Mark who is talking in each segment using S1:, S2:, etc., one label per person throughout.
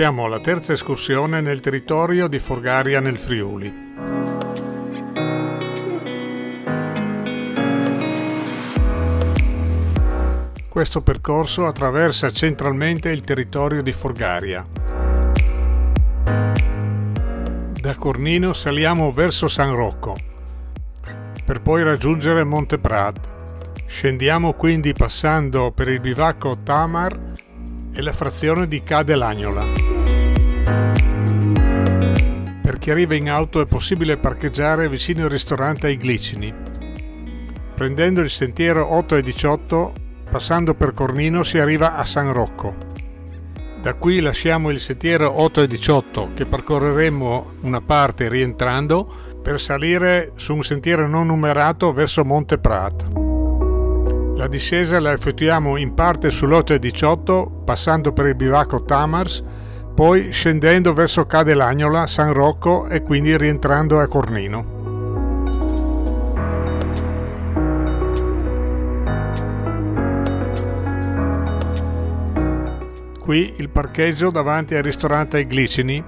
S1: Siamo alla terza escursione nel territorio di Forgaria nel Friuli. Questo percorso attraversa centralmente il territorio di Forgaria. Da Cornino saliamo verso San Rocco, per poi raggiungere Monte Prat. Scendiamo quindi passando per il bivacco Tamar e la frazione di Ca dell'Agnola. Per chi arriva in auto è possibile parcheggiare vicino il ristorante Ai Glicini. Prendendo il sentiero 8 e 18, passando per Cornino si arriva a San Rocco. Da qui lasciamo il sentiero 8 e 18 che percorreremo una parte rientrando per salire su un sentiero non numerato verso Monte Prat. La discesa la effettuiamo in parte sull'8 e 18 passando per il bivacco Tamars, poi scendendo verso Ca dell'Agnola, San Rocco e quindi rientrando a Cornino. Qui il parcheggio davanti al ristorante Ai Glicini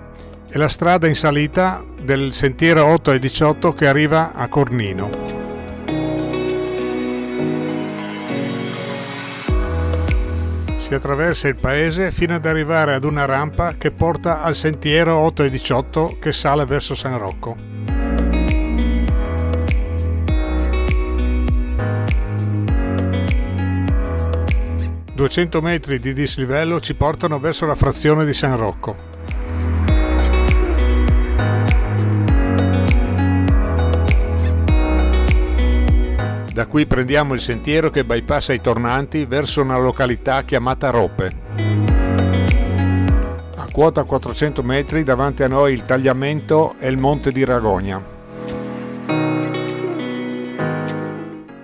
S1: e la strada in salita del sentiero 8 e 18 che arriva a Cornino. Si attraversa il paese fino ad arrivare ad una rampa che porta al sentiero 8 e 18 che sale verso San Rocco. 200 metri di dislivello ci portano verso la frazione di San Rocco. Da qui prendiamo il sentiero che bypassa i tornanti verso una località chiamata Rope. A quota 400 metri davanti a noi il tagliamento e il monte di Ragogna.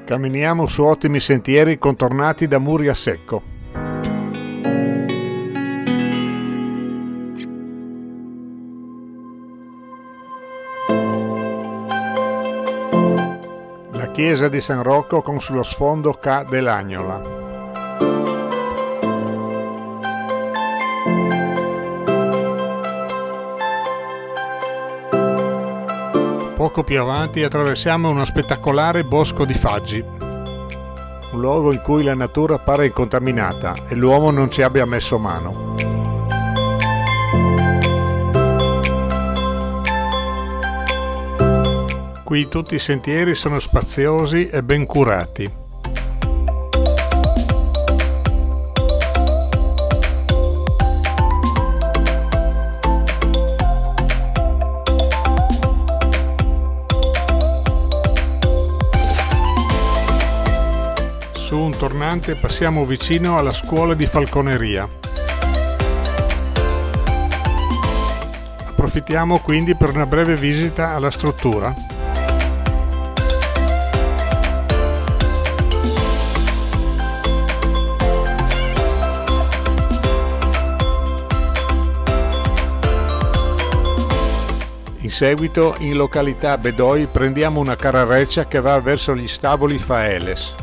S1: Camminiamo su ottimi sentieri contornati da muri a secco. La chiesa di San Rocco con sullo sfondo Ca dell'Agnola. Poco più avanti attraversiamo uno spettacolare bosco di faggi, un luogo in cui la natura pare incontaminata e l'uomo non ci abbia messo mano. Qui tutti i sentieri sono spaziosi e ben curati. Su un tornante passiamo vicino alla scuola di falconeria. Approfittiamo quindi per una breve visita alla struttura. In seguito, in località Bedoi, prendiamo una carrareccia che va verso gli staboli Faeles.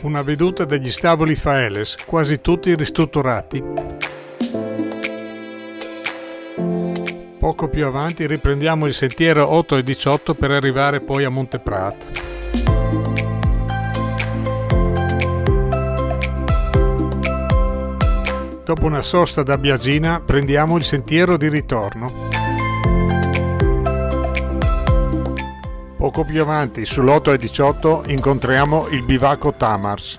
S1: Una veduta degli staboli Faeles, quasi tutti ristrutturati. Poco più avanti riprendiamo il sentiero 8 e 18 per arrivare poi a Monte Prat. Dopo una sosta da Biagina prendiamo il sentiero di ritorno. Poco più avanti, sull'8 e 18, incontriamo il bivacco Tamars.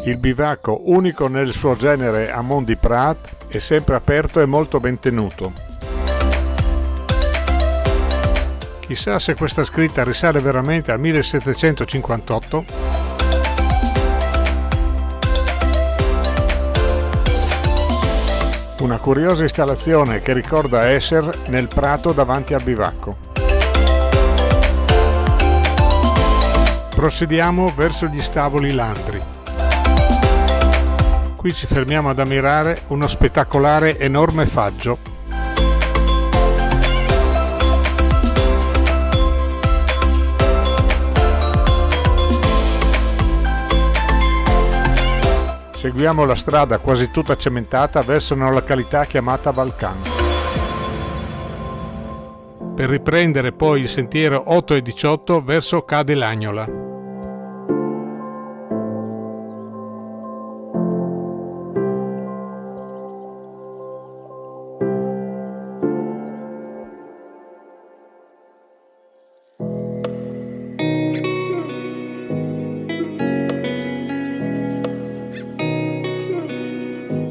S1: Il bivacco, unico nel suo genere a Mont di Prat, è sempre aperto e molto ben tenuto. Chissà se questa scritta risale veramente al 1758. Una curiosa installazione che ricorda Esser nel prato davanti al bivacco. Procediamo verso gli staboli Landri. Qui ci fermiamo ad ammirare uno spettacolare enorme faggio. Seguiamo la strada quasi tutta cementata verso una località chiamata Valcan, per riprendere poi il sentiero 8 e 18 verso Ca dell'Agnola.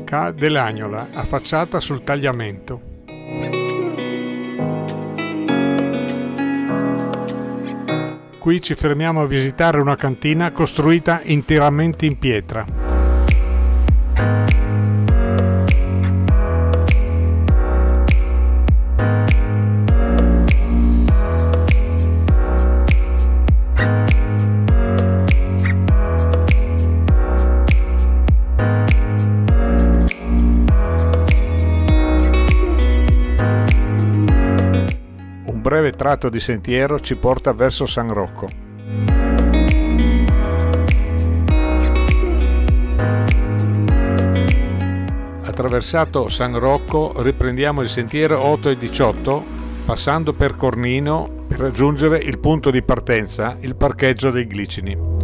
S1: Ca dell'Agnola, affacciata sul tagliamento. Qui ci fermiamo a visitare una cantina costruita interamente in pietra. Un breve tratto di sentiero ci porta verso San Rocco. Attraversato San Rocco, riprendiamo il sentiero 8 e 18, passando per Cornino per raggiungere il punto di partenza, il parcheggio dei Glicini.